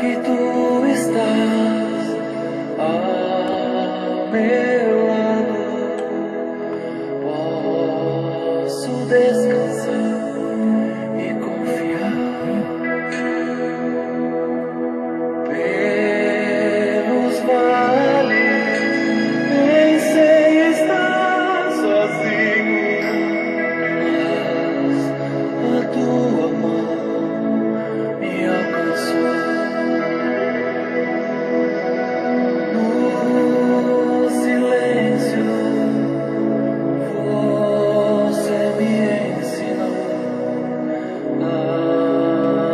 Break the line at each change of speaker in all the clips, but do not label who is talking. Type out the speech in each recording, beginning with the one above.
que tu estás ao meu lado, posso descansar e confiar. Pelos vales, nem sei estar sozinho, mas a tua mão me alcançou. No silêncio, você me ensinou a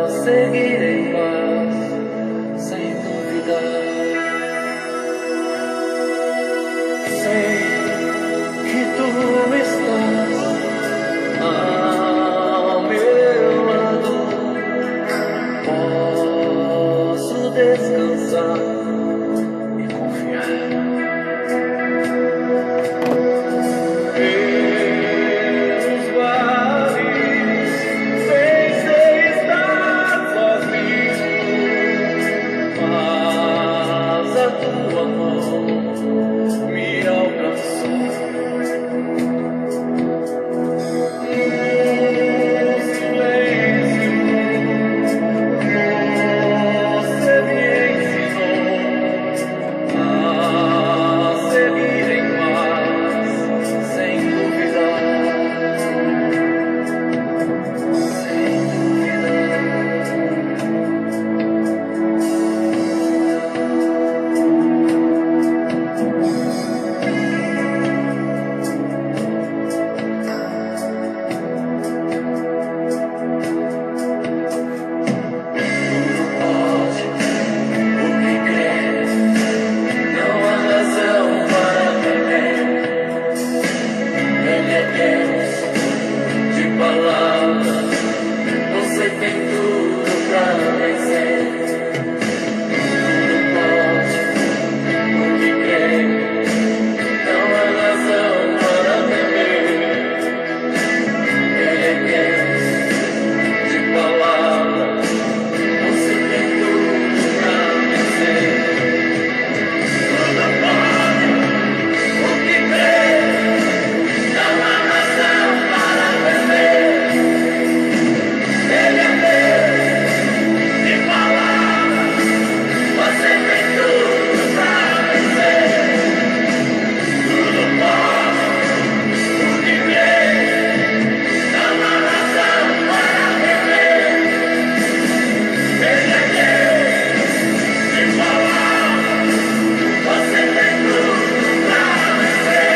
seguir em paz, sem duvidar. Sei que tu estás ao meu lado, posso descansar e confiar. Pelos vales, sem sei estar sozinho, mas a tua mão me alcançou. No silêncio, você me ensinou a seguir em paz, sem duvidar, sem duvidar. Pode, porque crê, não há razão para temer. Ele é Deus de palavra, você tem tudo pra vencer. Tudo pode, porque crê, não há razão para temer. Ele é Deus de palavra, você tem tudo pra vencer. Tudo pode, porque crê, não há razão para temer. Ele é Deus de palavra, você tem tudo pra vencer. Tudo pode, porque crê, não há razão para temer. Ele é Deus de palavra, você tem tudo pra vencer.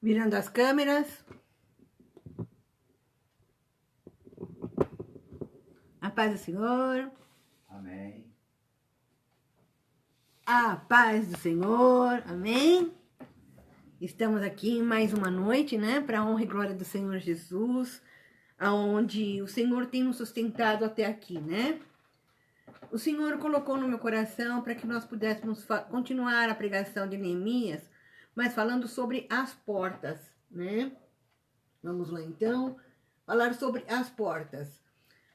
Virando as câmeras. A paz do Senhor.
Amém.
A paz do Senhor. Amém. Estamos aqui em mais uma noite, né? Para a honra e glória do Senhor Jesus. Aonde o Senhor tem nos sustentado até aqui, né? O Senhor colocou no meu coração para que nós pudéssemos continuar a pregação de Neemias, mas falando sobre as portas, né? Vamos lá então, falar sobre as portas.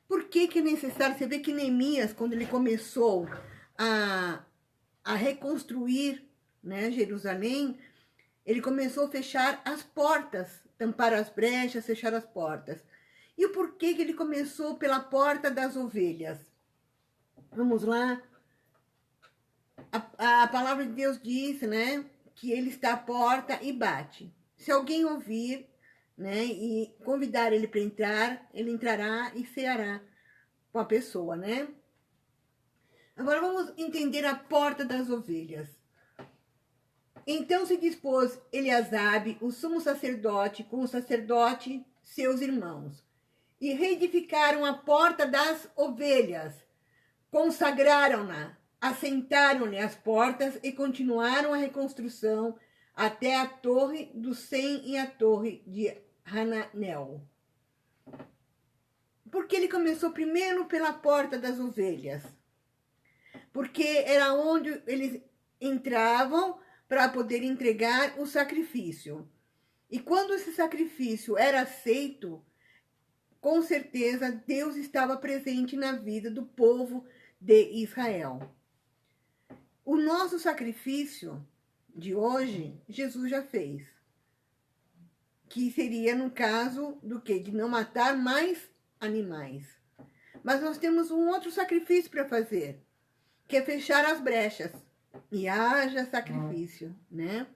Por que que é necessário? Você vê que Neemias, quando ele começou a reconstruir, né, Jerusalém, ele começou a fechar as portas, tampar as brechas, fechar as portas. E o porquê que ele começou pela porta das ovelhas? Vamos lá. A palavra de Deus diz, né, que ele está à porta e bate. Se alguém ouvir, né, e convidar ele para entrar, ele entrará e ceará com a pessoa, né? Agora vamos entender a porta das ovelhas. Então se dispôs Eliasabe, o sumo sacerdote, com o sacerdote, seus irmãos, e reedificaram a porta das ovelhas, consagraram-na, assentaram-lhe as portas e continuaram a reconstrução até a torre do Sem e a torre de Hananel. Porque ele começou primeiro pela porta das ovelhas, porque era onde eles entravam para poder entregar o sacrifício. E quando esse sacrifício era aceito, com certeza Deus estava presente na vida do povo de Israel. O nosso sacrifício de hoje, Jesus já fez. Que seria no caso do quê? De não matar mais animais. Mas nós temos um outro sacrifício para fazer, que é fechar as brechas. E haja sacrifício, né?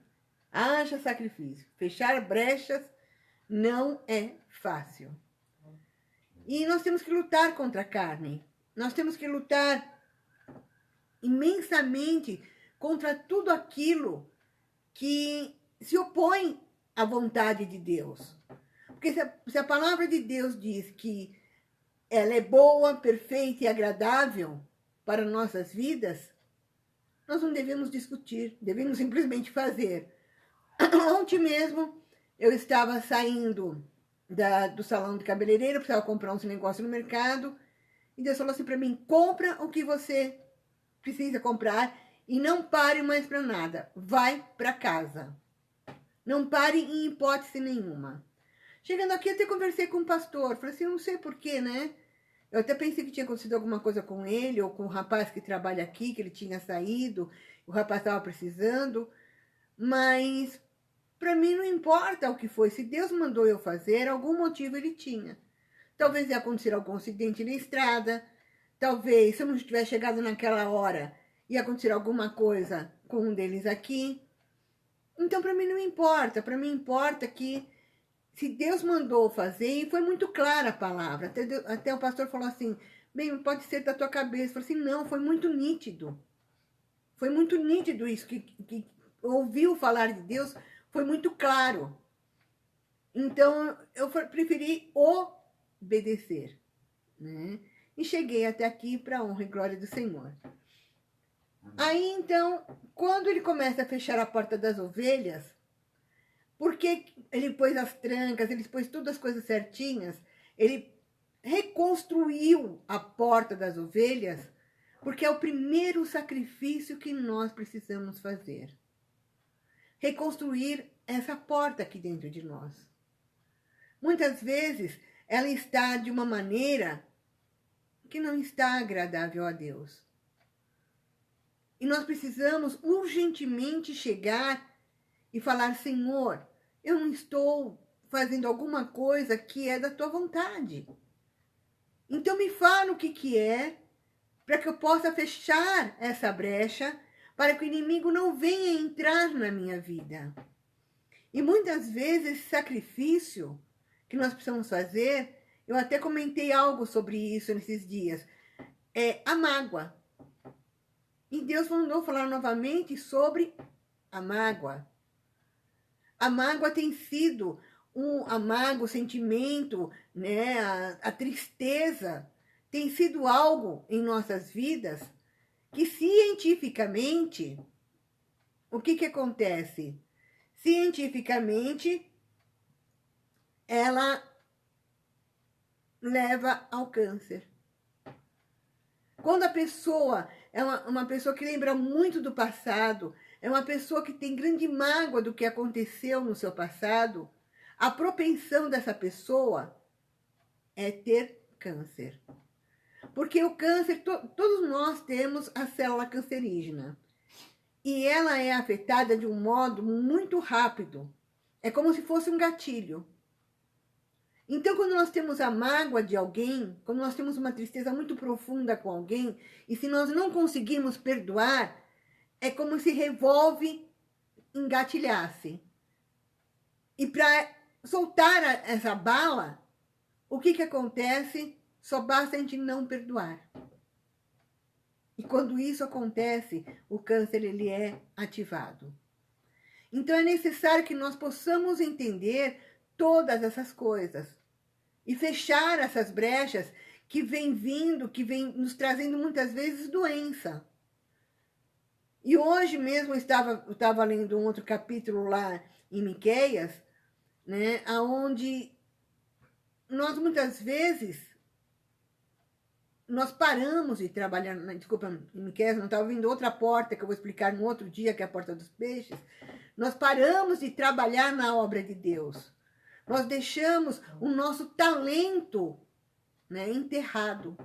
Haja sacrifício. Fechar brechas não é fácil. E nós temos que lutar contra a carne. Nós temos que lutar imensamente contra tudo aquilo que se opõe à vontade de Deus. Porque se a palavra de Deus diz que ela é boa, perfeita e agradável para nossas vidas, nós não devemos discutir, devemos simplesmente fazer. Ontem mesmo eu estava saindo do salão de cabeleireiro, precisava comprar uns negócios no mercado, e Deus falou assim para mim: compra o que você precisa comprar e não pare mais para nada, vai para casa. Não pare em hipótese nenhuma. Chegando aqui, eu até conversei com o pastor, falei assim, não sei porquê, né? Eu até pensei que tinha acontecido alguma coisa com ele, ou com o rapaz que trabalha aqui, que ele tinha saído, o rapaz estava precisando, mas para mim não importa o que foi, se Deus mandou eu fazer, algum motivo ele tinha. Talvez ia acontecer algum acidente na estrada, talvez, se eu não tivesse chegado naquela hora, ia acontecer alguma coisa com um deles aqui. Então, para mim não importa, para mim importa que se Deus mandou fazer, e foi muito clara a palavra, até o pastor falou assim, bem, pode ser da tua cabeça. Eu falei assim, não, foi muito nítido. Foi muito nítido isso, que ouviu falar de Deus, foi muito claro. Então, eu preferi obedecer, né? E cheguei até aqui para a honra e glória do Senhor. Aí, então, quando ele começa a fechar a porta das ovelhas, porque ele pôs as trancas, ele pôs todas as coisas certinhas, ele reconstruiu a porta das ovelhas, porque é o primeiro sacrifício que nós precisamos fazer. Reconstruir essa porta aqui dentro de nós. Muitas vezes ela está de uma maneira que não está agradável a Deus. E nós precisamos urgentemente chegar e falar, Senhor, eu não estou fazendo alguma coisa que é da tua vontade. Então me fala o que é, para que eu possa fechar essa brecha, para que o inimigo não venha entrar na minha vida. E muitas vezes esse sacrifício que nós precisamos fazer, eu até comentei algo sobre isso nesses dias, é a mágoa. E Deus mandou falar novamente sobre a mágoa. A mágoa tem sido a mágoa, o sentimento, né, a tristeza, tem sido algo em nossas vidas que cientificamente, o que acontece? Cientificamente, ela leva ao câncer. Quando a pessoa é uma pessoa que lembra muito do passado, é uma pessoa que tem grande mágoa do que aconteceu no seu passado, a propensão dessa pessoa é ter câncer. Porque o câncer, todos nós temos a célula cancerígena. E ela é afetada de um modo muito rápido. É como se fosse um gatilho. Então, quando nós temos a mágoa de alguém, quando nós temos uma tristeza muito profunda com alguém, e se nós não conseguimos perdoar, é como se revolve engatilhasse. E para soltar essa bala, o que acontece? Só basta a gente não perdoar. E quando isso acontece, o câncer ele é ativado. Então é necessário que nós possamos entender todas essas coisas e fechar essas brechas que vem vindo, que vem nos trazendo muitas vezes doença. E hoje mesmo eu estava lendo um outro capítulo lá em Miqueias, né, onde nós muitas vezes nós paramos de trabalhar, desculpa, em Miqueias, não estava vindo outra porta que eu vou explicar no outro dia, que é a porta dos peixes. Nós paramos de trabalhar na obra de Deus. Nós deixamos o nosso talento, né, enterrado.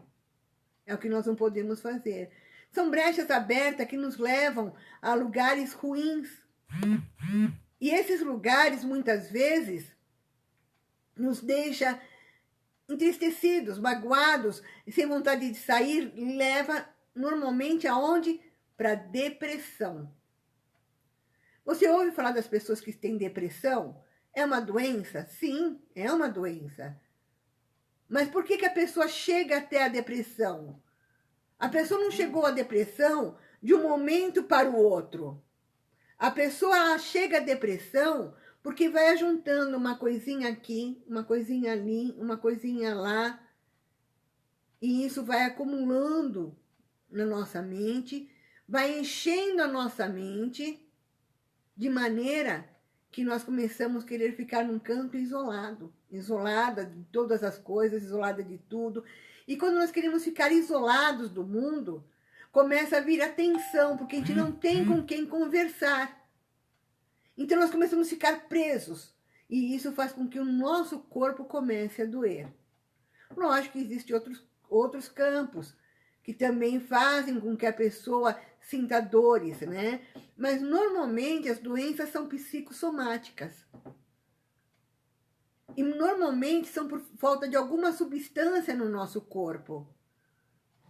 É o que nós não podemos fazer. São brechas abertas que nos levam a lugares ruins. E esses lugares, muitas vezes, nos deixam entristecidos, magoados, sem vontade de sair, leva normalmente aonde? Para depressão. Você ouve falar das pessoas que têm depressão? É uma doença? Sim, é uma doença. Mas por que a pessoa chega até a depressão? A pessoa não chegou à depressão de um momento para o outro. A pessoa chega à depressão porque vai juntando uma coisinha aqui, uma coisinha ali, uma coisinha lá. E isso vai acumulando na nossa mente, vai enchendo a nossa mente, de maneira que nós começamos a querer ficar num canto isolado. Isolada de todas as coisas, isolada de tudo. E quando nós queremos ficar isolados do mundo, começa a vir a tensão, porque a gente não tem com quem conversar. Então nós começamos a ficar presos. E isso faz com que o nosso corpo comece a doer. Lógico que existem outros campos que também fazem com que a pessoa sinta dores, né? Mas normalmente as doenças são psicossomáticas. E normalmente são por falta de alguma substância no nosso corpo.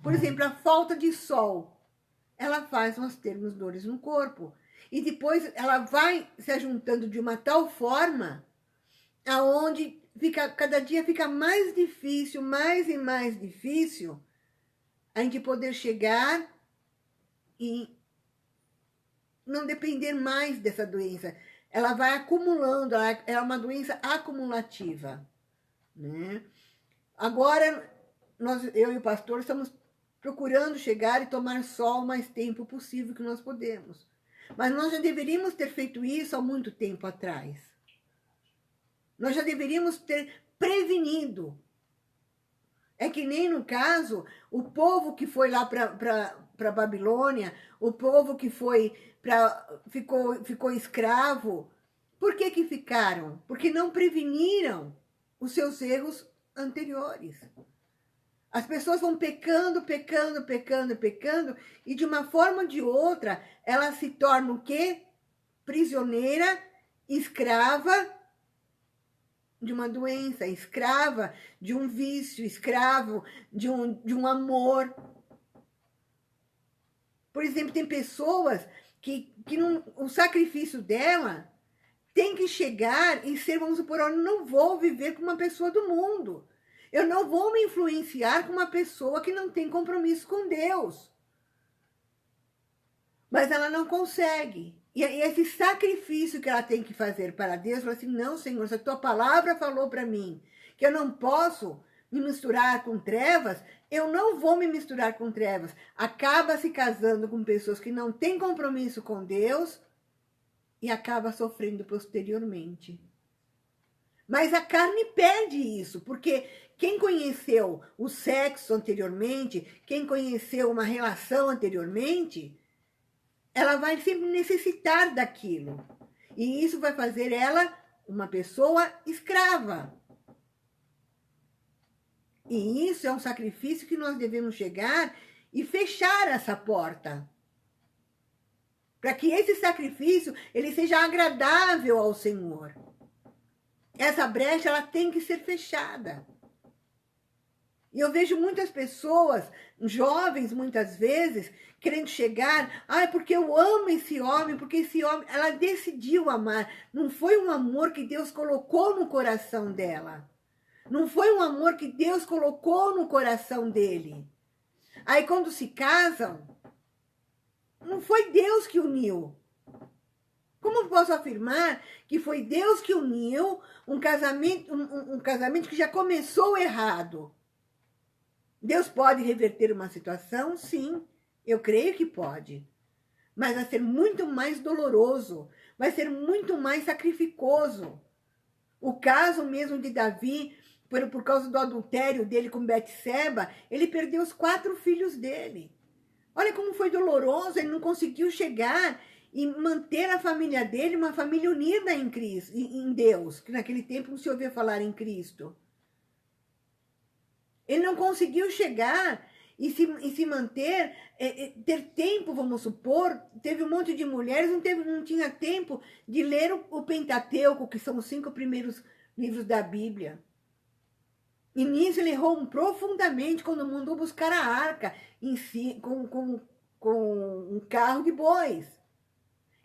Por exemplo, a falta de sol. Ela faz nós termos dores no corpo. E depois ela vai se ajuntando de uma tal forma aonde cada dia fica mais difícil, mais e mais difícil a gente poder chegar e não depender mais dessa doença. Ela vai acumulando, ela é uma doença acumulativa, né? Agora, eu e o pastor estamos procurando chegar e tomar sol o mais tempo possível que nós podemos. Mas nós já deveríamos ter feito isso há muito tempo atrás. Nós já deveríamos ter prevenido. É que nem no caso, o povo que foi lá para Babilônia, o povo que ficou escravo. Por que ficaram? Porque não preveniram os seus erros anteriores. As pessoas vão pecando, e de uma forma ou de outra, ela se torna o quê? Prisioneira, escrava de uma doença, escrava de um vício, escravo de um amor. Por exemplo, tem pessoas que o sacrifício dela tem que chegar e ser, vamos supor, eu não vou viver com uma pessoa do mundo. Eu não vou me influenciar com uma pessoa que não tem compromisso com Deus. Mas ela não consegue. E esse sacrifício que ela tem que fazer para Deus, ela fala assim, não, Senhor, se a tua palavra falou para mim que eu não posso me misturar com trevas, eu não vou me misturar com trevas. Acaba se casando com pessoas que não têm compromisso com Deus e acaba sofrendo posteriormente. Mas a carne pede isso, porque quem conheceu o sexo anteriormente, quem conheceu uma relação anteriormente, ela vai sempre necessitar daquilo. E isso vai fazer ela uma pessoa escrava. E isso é um sacrifício que nós devemos chegar e fechar essa porta. Para que esse sacrifício ele seja agradável ao Senhor. Essa brecha ela tem que ser fechada. E eu vejo muitas pessoas, jovens muitas vezes, querendo chegar, porque eu amo esse homem, porque esse homem, ela decidiu amar. Não foi um amor que Deus colocou no coração dela. Não foi um amor que Deus colocou no coração dele. Aí quando se casam, não foi Deus que uniu. Como eu posso afirmar que foi Deus que uniu um casamento que já começou errado? Deus pode reverter uma situação? Sim, eu creio que pode. Mas vai ser muito mais doloroso, vai ser muito mais sacrificoso. O caso mesmo de Davi, por causa do adultério dele com Betseba, ele perdeu os 4 filhos dele. Olha como foi doloroso, ele não conseguiu chegar e manter a família dele, uma família unida em Cristo, em Deus, que naquele tempo não se ouvia falar em Cristo. Ele não conseguiu chegar e se manter, ter tempo, vamos supor, teve um monte de mulheres, não tinha tempo de ler o Pentateuco, que são os 5 primeiros livros da Bíblia. E nisso ele errou profundamente quando mandou buscar a arca com um carro de bois.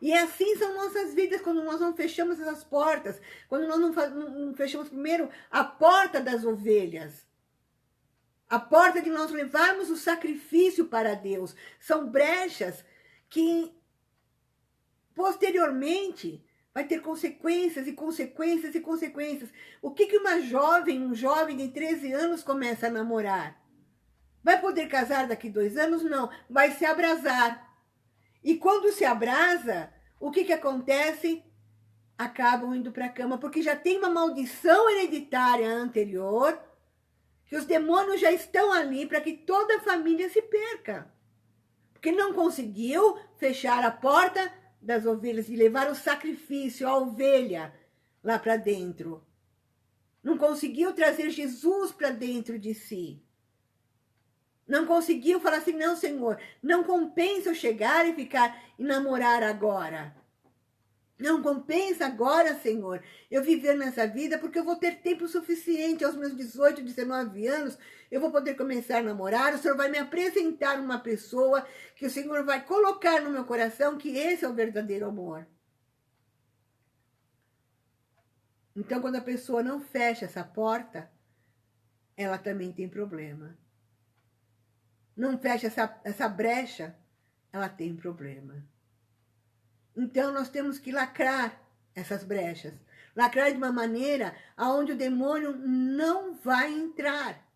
E assim são nossas vidas quando nós não fechamos essas portas, quando nós não fechamos primeiro a porta das ovelhas. A porta de nós levarmos o sacrifício para Deus. São brechas que posteriormente vai ter consequências e consequências e consequências. O que um jovem de 13 anos começa a namorar? Vai poder casar daqui 2 anos? Não, vai se abrasar. E quando se abrasa, o que acontece? Acabam indo para a cama, porque já tem uma maldição hereditária anterior, que os demônios já estão ali para que toda a família se perca. Porque não conseguiu fechar a porta das ovelhas e levar o sacrifício, a ovelha, lá para dentro. Não conseguiu trazer Jesus para dentro de si. Não conseguiu falar assim, não, Senhor, não compensa eu chegar e ficar e namorar agora. Não compensa agora, Senhor, eu viver nessa vida, porque eu vou ter tempo suficiente aos meus 18, 19 anos, eu vou poder começar a namorar, o Senhor vai me apresentar uma pessoa que o Senhor vai colocar no meu coração que esse é o verdadeiro amor. Então, quando a pessoa não fecha essa porta, ela também tem problema. Não fecha essa brecha, ela tem problema. Então, nós temos que lacrar essas brechas. Lacrar de uma maneira onde o demônio não vai entrar.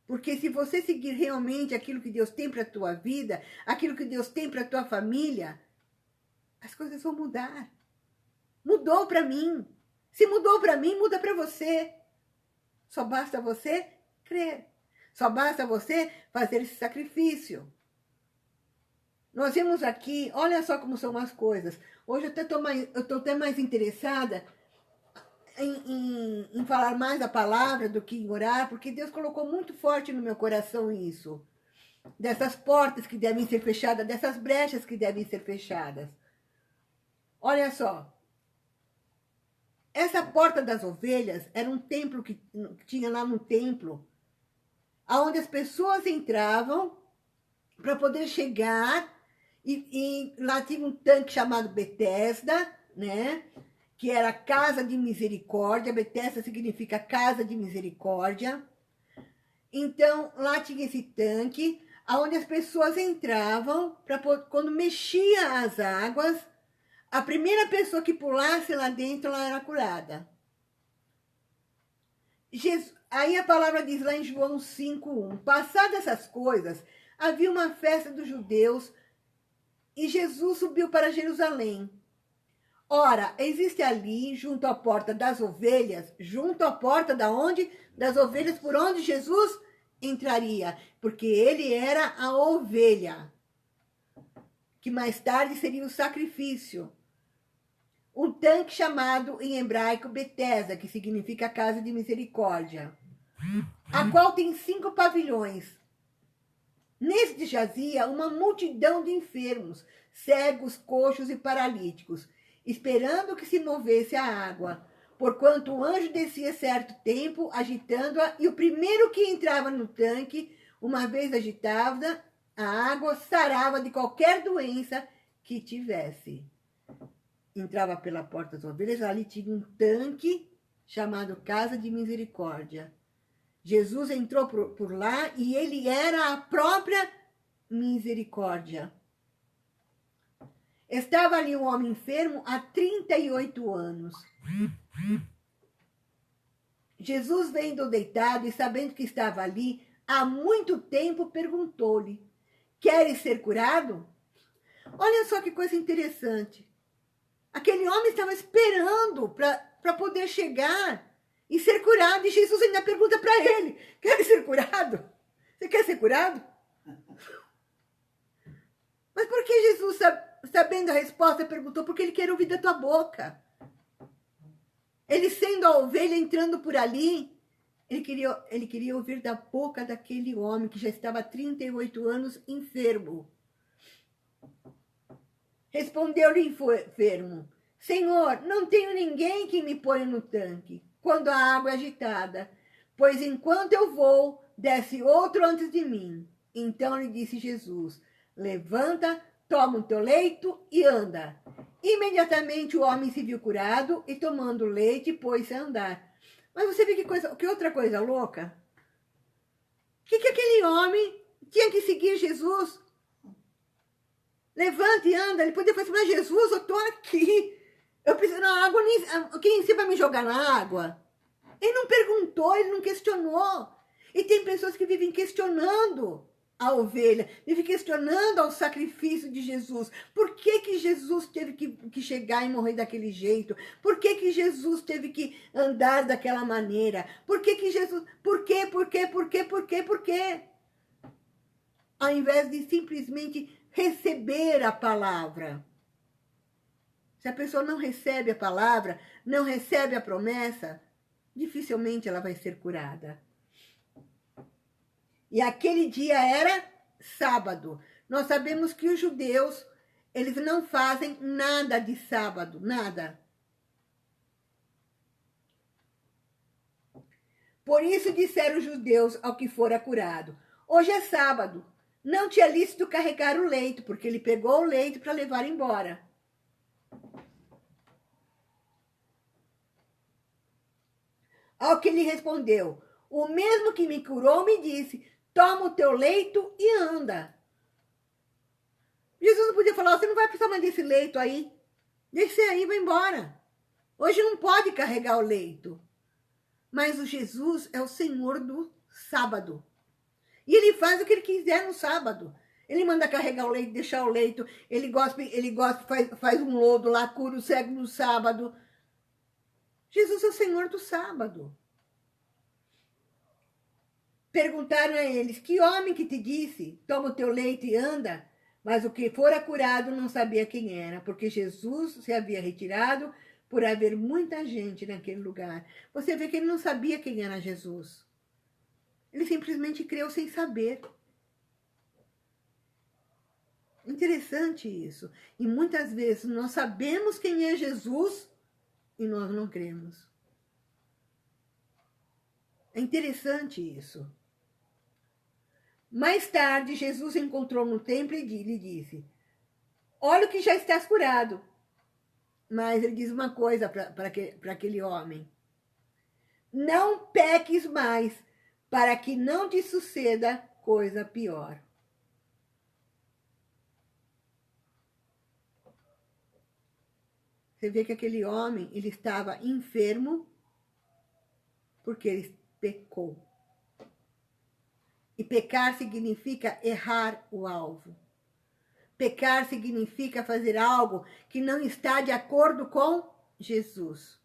Porque se você seguir realmente aquilo que Deus tem para a tua vida, aquilo que Deus tem para a tua família, as coisas vão mudar. Mudou para mim. Se mudou para mim, muda para você. Só basta você crer. Só basta você fazer esse sacrifício. Nós vemos aqui, olha só como são as coisas. Hoje eu estou até mais interessada em falar mais a palavra do que em orar, porque Deus colocou muito forte no meu coração isso. Dessas portas que devem ser fechadas, dessas brechas que devem ser fechadas. Olha só. Essa porta das ovelhas era um templo que tinha lá no templo, onde as pessoas entravam para poder chegar. E lá tinha um tanque chamado Betesda, né? Que era casa de misericórdia. Betesda significa casa de misericórdia. Então, lá tinha esse tanque, onde as pessoas entravam, quando mexia as águas, a primeira pessoa que pulasse lá dentro, ela era curada. Aí a palavra diz lá em João 5:1, passadas essas coisas, havia uma festa dos judeus, e Jesus subiu para Jerusalém. Ora, existe ali, junto à porta das ovelhas, junto à porta da onde? Das ovelhas, por onde Jesus entraria, porque ele era a ovelha, que mais tarde seria o sacrifício. Um tanque chamado em hebraico Betesda, que significa casa de misericórdia, a qual tem 5 pavilhões. Neste jazia uma multidão de enfermos, cegos, coxos e paralíticos, esperando que se movesse a água, porquanto o anjo descia certo tempo, agitando-a, e o primeiro que entrava no tanque, uma vez agitada, a água sarava de qualquer doença que tivesse. Entrava pela porta das ovelhas, ali tinha um tanque chamado Casa de Misericórdia. Jesus entrou por lá e ele era a própria misericórdia. Estava ali um homem enfermo há 38 anos. Jesus, vendo deitado e sabendo que estava ali há muito tempo, perguntou-lhe: queres ser curado? Olha só que coisa interessante. Aquele homem estava esperando para poder chegar e ser curado. E Jesus ainda pergunta para ele: quer ser curado? Você quer ser curado? Mas por que Jesus, sabendo a resposta, perguntou? Porque ele quer ouvir da tua boca. Ele sendo a ovelha entrando por ali, ele queria ouvir da boca daquele homem que já estava há 38 anos enfermo. Respondeu-lhe o enfermo: Senhor, não tenho ninguém que me ponha no tanque quando a água é agitada, pois enquanto eu vou, desce outro antes de mim. Então lhe disse Jesus: levanta, toma o teu leito e anda. Imediatamente o homem se viu curado e, tomando o leite, pôs-se a andar. Mas você vê que outra coisa louca? Que aquele homem tinha que seguir Jesus? Levanta e anda. Ele podia falar assim: mas Jesus, eu estou aqui. Eu preciso na água. Quem em si vai me jogar na água? Ele não perguntou, ele não questionou. E tem pessoas que vivem questionando a ovelha, vivem questionando o sacrifício de Jesus. Por que Jesus teve que chegar e morrer daquele jeito? Por que Jesus teve que andar daquela maneira? Por que Jesus... Por quê? Ao invés de simplesmente receber a palavra. Se a pessoa não recebe a palavra, não recebe a promessa, dificilmente ela vai ser curada. E aquele dia era sábado. Nós sabemos que os judeus, eles não fazem nada de sábado, nada. Por isso disseram os judeus ao que fora curado: hoje é sábado, não te é lícito carregar o leito, porque ele pegou o leito para levar embora. Ao que lhe respondeu: o mesmo que me curou me disse: toma o teu leito e anda. Jesus não podia falar: você não vai precisar mais desse leito aí. Deixa aí, vai embora. Hoje não pode carregar o leito. Mas o Jesus é o Senhor do sábado. E ele faz o que ele quiser no sábado. Ele manda carregar o leito, deixar o leito. Ele gosta, faz um lodo lá, cura o cego no sábado. Jesus é o Senhor do sábado. Perguntaram a eles: que homem que te disse, toma o teu leito e anda? Mas o que fora curado não sabia quem era, porque Jesus se havia retirado por haver muita gente naquele lugar. Você vê que ele não sabia quem era Jesus. Ele simplesmente creu sem saber. Interessante isso. E muitas vezes nós sabemos quem é Jesus e nós não cremos. É interessante isso. Mais tarde, Jesus encontrou no templo e lhe disse: olha que já estás curado. Mas ele diz uma coisa para aquele homem: não peques mais, para que não te suceda coisa pior. Você vê que aquele homem, ele estava enfermo porque ele pecou. E pecar significa errar o alvo. Pecar significa fazer algo que não está de acordo com Jesus.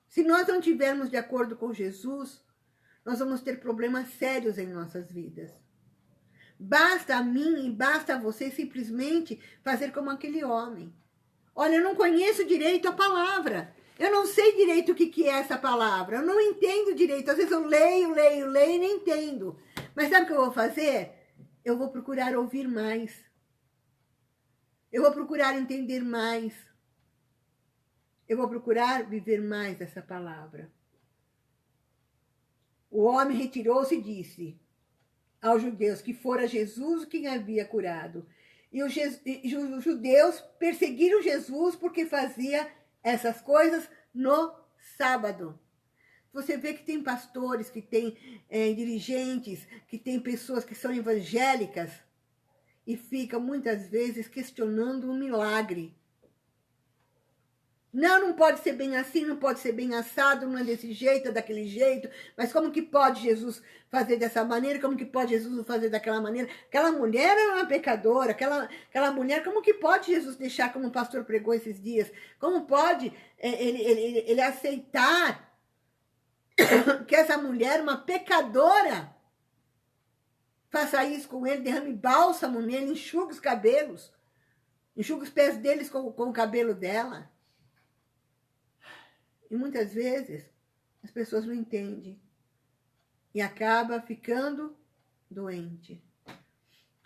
Se nós não estivermos de acordo com Jesus, nós vamos ter problemas sérios em nossas vidas. Basta a mim e basta a você simplesmente fazer como aquele homem. Olha, eu não conheço direito a palavra. Eu não sei direito o que é essa palavra. Eu não entendo direito. Às vezes eu leio e nem entendo. Mas sabe o que eu vou fazer? Eu vou procurar ouvir mais. Eu vou procurar entender mais. Eu vou procurar viver mais essa palavra. O homem retirou-se e disse aos judeus que fora Jesus quem havia curado. E os judeus perseguiram Jesus porque fazia essas coisas no sábado. Você vê que tem pastores, que tem dirigentes, que tem pessoas que são evangélicas e ficam muitas vezes questionando um milagre. Não pode ser bem assim, não pode ser bem assado, não é desse jeito, é daquele jeito. Mas como que pode Jesus fazer dessa maneira? Como que pode Jesus fazer daquela maneira? Aquela mulher era uma pecadora, aquela mulher, como que pode Jesus deixar, como o pastor pregou esses dias? Como pode ele aceitar que essa mulher, uma pecadora, faça isso com ele, derrame bálsamo nele, enxuga os cabelos, enxuga os pés deles com o cabelo dela? E muitas vezes as pessoas não entendem e acaba ficando doente.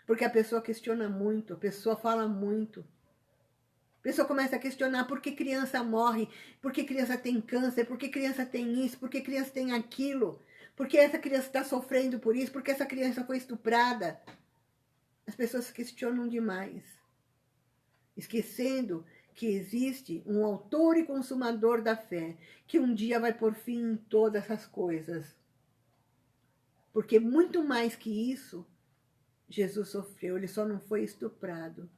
Porque a pessoa questiona muito, a pessoa fala muito. A pessoa começa a questionar por que criança morre, por que criança tem câncer, por que criança tem isso, por que criança tem aquilo, por que essa criança está sofrendo por isso, por que essa criança foi estuprada. As pessoas questionam demais, esquecendo que existe um autor e consumador da fé, que um dia vai pôr fim em todas essas coisas. Porque muito mais que isso, Jesus sofreu. Ele só não foi estuprado,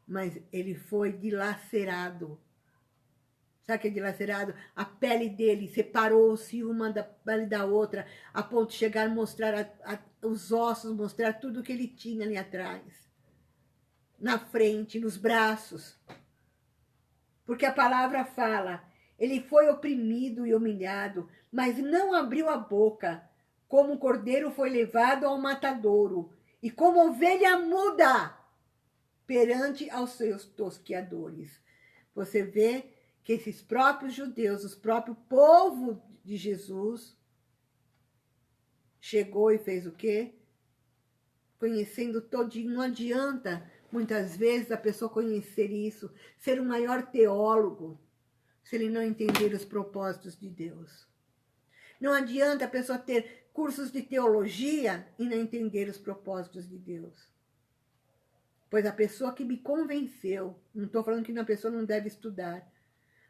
mas ele foi dilacerado. Sabe o que é dilacerado? A pele dele separou-se uma da pele da outra, a ponto de chegar a mostrar os ossos, mostrar tudo o que ele tinha ali atrás. Na frente, nos braços. Porque a palavra fala, ele foi oprimido e humilhado, mas não abriu a boca, como o cordeiro foi levado ao matadouro, e como ovelha muda perante aos seus tosqueadores. Você vê que esses próprios judeus, os próprios povo de Jesus, chegou e fez o quê? Conhecendo todinho, não adianta muitas vezes a pessoa conhecer isso, ser o maior teólogo, se ele não entender os propósitos de Deus. Não adianta a pessoa ter cursos de teologia e não entender os propósitos de Deus. Pois a pessoa que me convenceu, não estou falando que a pessoa não deve estudar,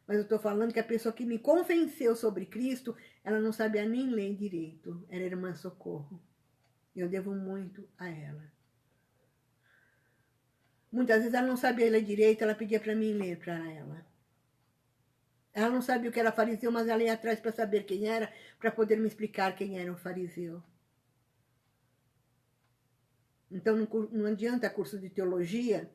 mas eu estou falando que a pessoa que me convenceu sobre Cristo, ela não sabia nem ler direito. Era a irmã Socorro. Eu devo muito a ela. Muitas vezes ela não sabia ler direito, ela pedia para mim ler para ela. Ela não sabia o que era fariseu, mas ela ia atrás para saber quem era, para poder me explicar quem era o fariseu. Então não adianta curso de teologia,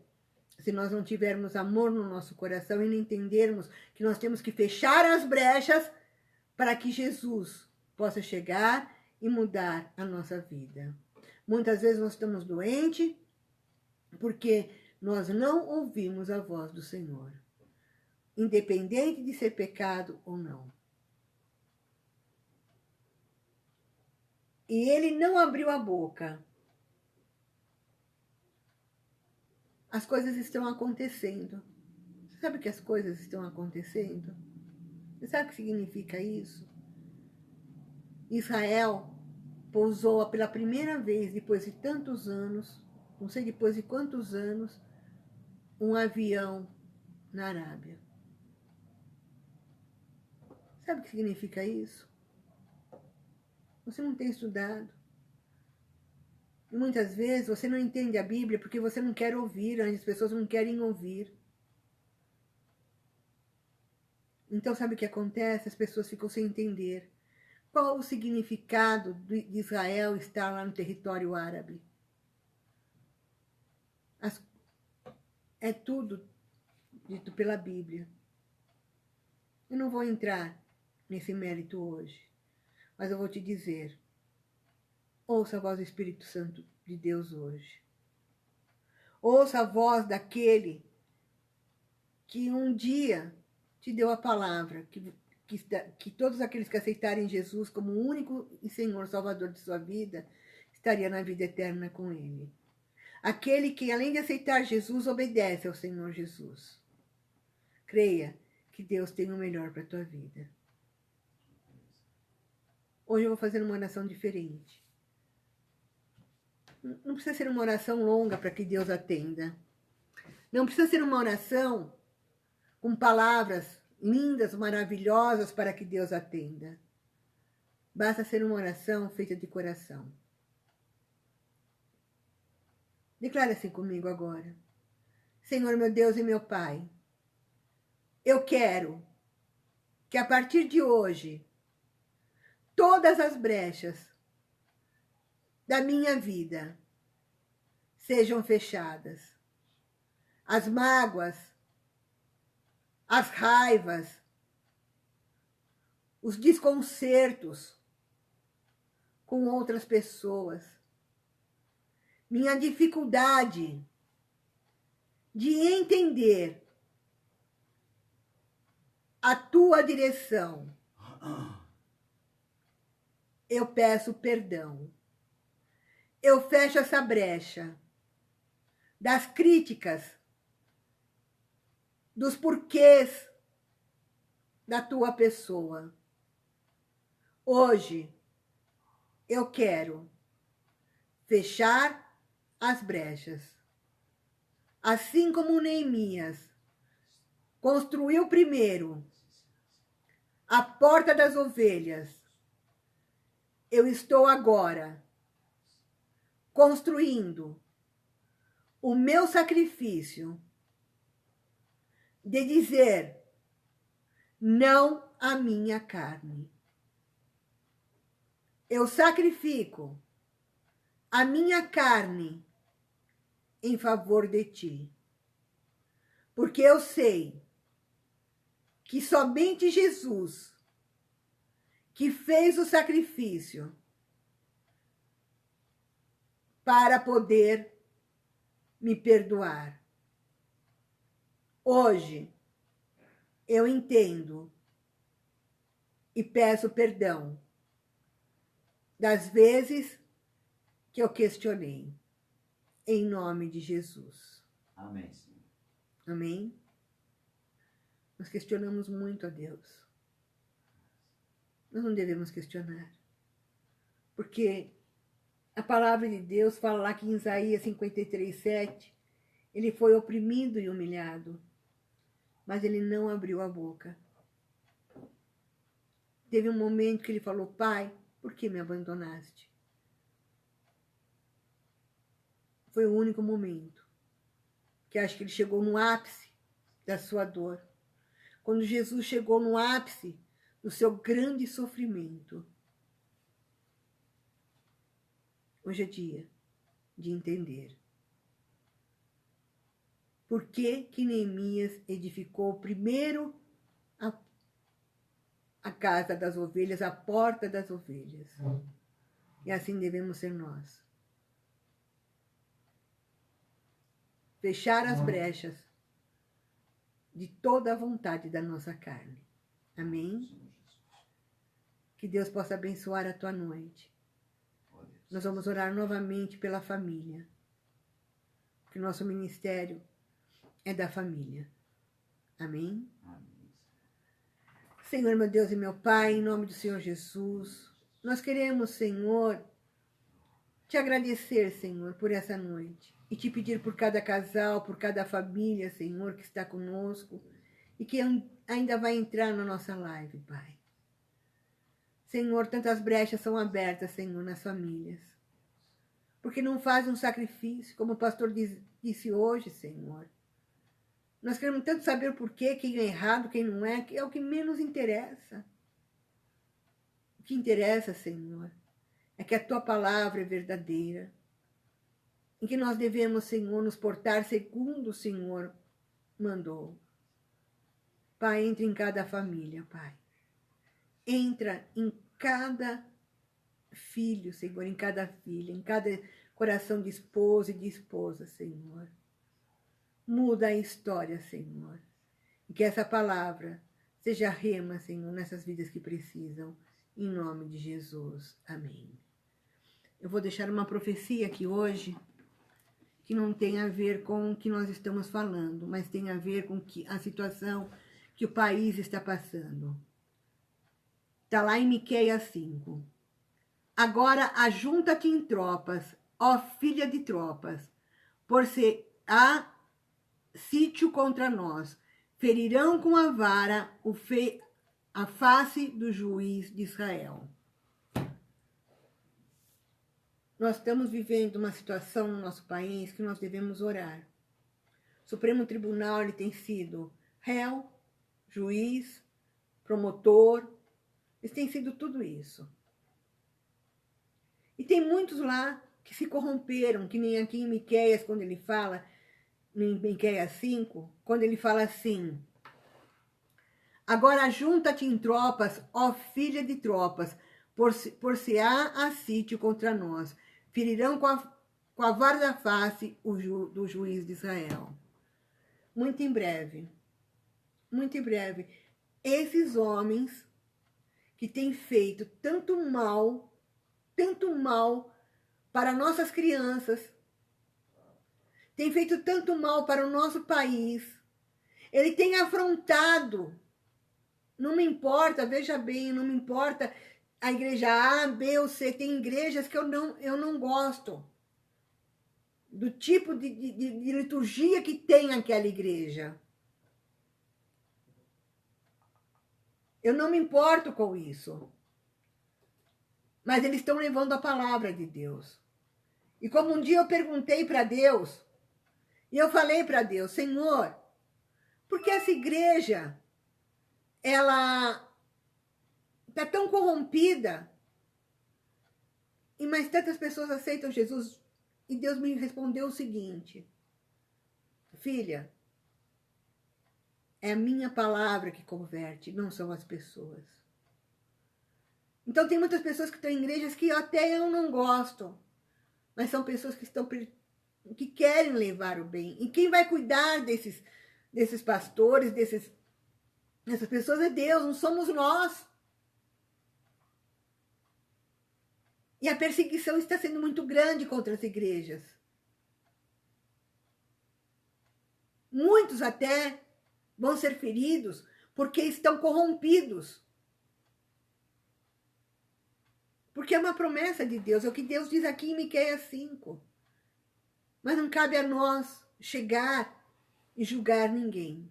se nós não tivermos amor no nosso coração e não entendermos que nós temos que fechar as brechas para que Jesus possa chegar e mudar a nossa vida. Muitas vezes nós estamos doentes porque nós não ouvimos a voz do Senhor, independente de ser pecado ou não. E ele não abriu a boca. As coisas estão acontecendo. Você sabe que as coisas estão acontecendo? Você sabe o que significa isso? Israel pousou pela primeira vez, depois de tantos anos, não sei depois de quantos anos, um avião na Arábia. Sabe o que significa isso? Você não tem estudado. E muitas vezes você não entende a Bíblia porque você não quer ouvir, as pessoas não querem ouvir. Então sabe o que acontece? As pessoas ficam sem entender. Qual o significado de Israel estar lá no território árabe? É tudo dito pela Bíblia. Eu não vou entrar nesse mérito hoje, mas eu vou te dizer, ouça a voz do Espírito Santo de Deus hoje. Ouça a voz daquele que um dia te deu a palavra, que todos aqueles que aceitarem Jesus como o único e Senhor Salvador de sua vida, estaria na vida eterna com Ele. Aquele que, além de aceitar Jesus, obedece ao Senhor Jesus. Creia que Deus tem o melhor para a tua vida. Hoje eu vou fazer uma oração diferente. Não precisa ser uma oração longa para que Deus atenda. Não precisa ser uma oração com palavras lindas, maravilhosas para que Deus atenda. Basta ser uma oração feita de coração. Declara assim comigo agora. Senhor, meu Deus e meu Pai, eu quero que a partir de hoje, todas as brechas da minha vida sejam fechadas. As mágoas, as raivas, os desconcertos com outras pessoas, minha dificuldade de entender a tua direção, eu peço perdão. Eu fecho essa brecha das críticas, dos porquês da tua pessoa. Hoje, eu quero fechar as brechas. Assim como Neemias construiu primeiro a porta das ovelhas, eu estou agora construindo o meu sacrifício de dizer não à minha carne. Eu sacrifico a minha carne em favor de ti. Porque eu sei que somente Jesus, que fez o sacrifício para poder me perdoar. Hoje, eu entendo e peço perdão das vezes que eu questionei. Em nome de Jesus.
Amém, Senhor.
Amém? Nós questionamos muito a Deus. Nós não devemos questionar. Porque a palavra de Deus fala lá que em Isaías 53:7, ele foi oprimido e humilhado, mas ele não abriu a boca. Teve um momento que ele falou: Pai, por que me abandonaste? Foi o único momento que acho que ele chegou no ápice da sua dor. Quando Jesus chegou no ápice do seu grande sofrimento. Hoje é dia de entender por que que Neemias edificou primeiro a casa das ovelhas, a porta das ovelhas. E assim devemos ser nós. Fechar as brechas de toda a vontade da nossa carne. Amém? Que Deus possa abençoar a tua noite. Nós vamos orar novamente pela família. Porque nosso ministério é da família. Amém? Senhor, meu Deus e meu Pai, em nome do Senhor Jesus, nós queremos, Senhor, te agradecer, Senhor, por essa noite. E te pedir por cada casal, por cada família, Senhor, que está conosco e que ainda vai entrar na nossa live, Pai. Senhor, tantas brechas são abertas, Senhor, nas famílias. Porque não fazem um sacrifício, como o pastor disse hoje, Senhor. Nós queremos tanto saber o porquê, quem é errado, quem não é, que é o que menos interessa. que interessa, Senhor, é que a Tua palavra é verdadeira, em que nós devemos, Senhor, nos portar segundo o Senhor mandou. Pai, entra em cada família, Pai. Entra em cada filho, Senhor, em cada filha, em cada coração de esposo e de esposa, Senhor. Muda a história, Senhor. E que essa palavra seja rema, Senhor, nessas vidas que precisam. Em nome de Jesus. Amém. Eu vou deixar uma profecia aqui hoje que não tem a ver com o que nós estamos falando, mas tem a ver com a situação que o país está passando. Está lá em Miqueias 5. Agora ajunta-te em tropas, ó filha de tropas, por se há sítio contra nós. Ferirão com a vara a face do juiz de Israel. Nós estamos vivendo uma situação no nosso país que nós devemos orar. O Supremo Tribunal ele tem sido réu, juiz, promotor, eles têm sido tudo isso. E tem muitos lá que se corromperam, que nem aqui em Miqueias, quando ele fala, em Miqueias 5, quando ele fala assim: agora junta-te em tropas, ó filha de tropas, por se há sítio contra nós. Ferirão com a vara da face do juiz de Israel. Muito em breve, esses homens que têm feito tanto mal para nossas crianças, têm feito tanto mal para o nosso país, ele tem afrontado, não me importa, veja bem, não me importa a igreja A, B ou C, tem igrejas que eu não gosto do tipo de liturgia que tem aquela igreja. Eu não me importo com isso. Mas eles estão levando a palavra de Deus. E como um dia eu perguntei para Deus, e eu falei para Deus: Senhor, por que essa igreja, ela está tão corrompida, e mais tantas pessoas aceitam Jesus? E Deus me respondeu o seguinte: filha, é a minha palavra que converte, não são as pessoas. Então tem muitas pessoas que estão em igrejas que até eu não gosto, mas são pessoas que querem levar o bem. E quem vai cuidar desses pastores, dessas pessoas é Deus, não somos nós. E a perseguição está sendo muito grande contra as igrejas. Muitos até vão ser feridos porque estão corrompidos. Porque é uma promessa de Deus, é o que Deus diz aqui em Miqueias 5. Mas não cabe a nós chegar e julgar ninguém.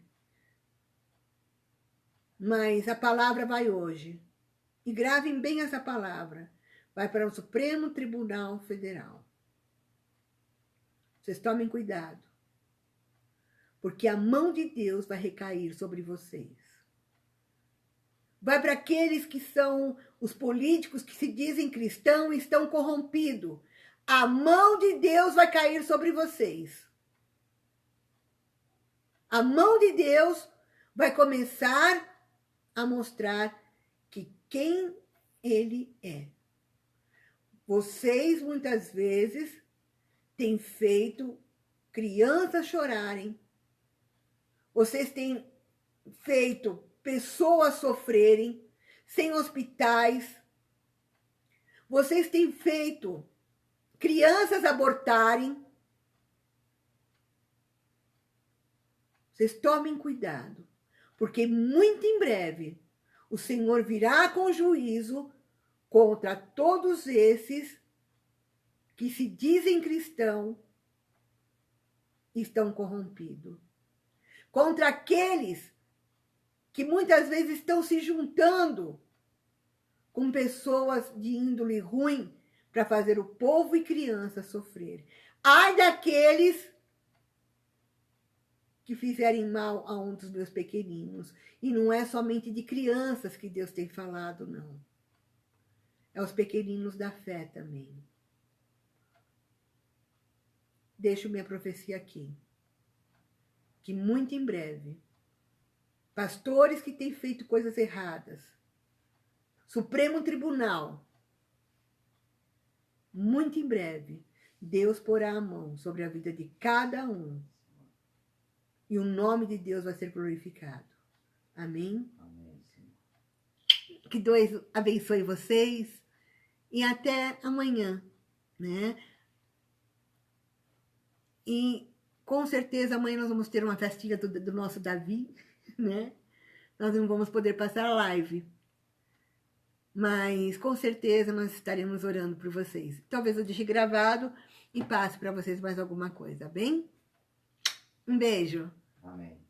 Mas a palavra vai hoje. E gravem bem essa palavra. Vai para o Supremo Tribunal Federal. Vocês tomem cuidado. Porque a mão de Deus vai recair sobre vocês. Vai para aqueles que são os políticos que se dizem cristãos e estão corrompidos. A mão de Deus vai cair sobre vocês. A mão de Deus vai começar a mostrar que quem Ele é. Vocês, muitas vezes, têm feito crianças chorarem. Vocês têm feito pessoas sofrerem, sem hospitais. Vocês têm feito crianças abortarem. Vocês tomem cuidado, porque muito em breve o Senhor virá com juízo contra todos esses que se dizem cristãos e estão corrompidos. Contra aqueles que muitas vezes estão se juntando com pessoas de índole ruim para fazer o povo e crianças sofrer. Ai daqueles que fizerem mal a um dos meus pequeninos. E não é somente de crianças que Deus tem falado, não. aos pequeninos da fé também. Deixo minha profecia aqui, que muito em breve, pastores que têm feito coisas erradas, Supremo Tribunal, muito em breve, Deus porá a mão sobre a vida de cada um e o nome de Deus vai ser glorificado. Amém?
Amém, Senhor.
Que Deus abençoe vocês e até amanhã, né? E com certeza amanhã nós vamos ter uma festinha do nosso Davi, né? Nós não vamos poder passar a live, mas com certeza nós estaremos orando por vocês. Talvez eu deixe gravado e passe para vocês mais alguma coisa, bem? Um beijo.
Amém.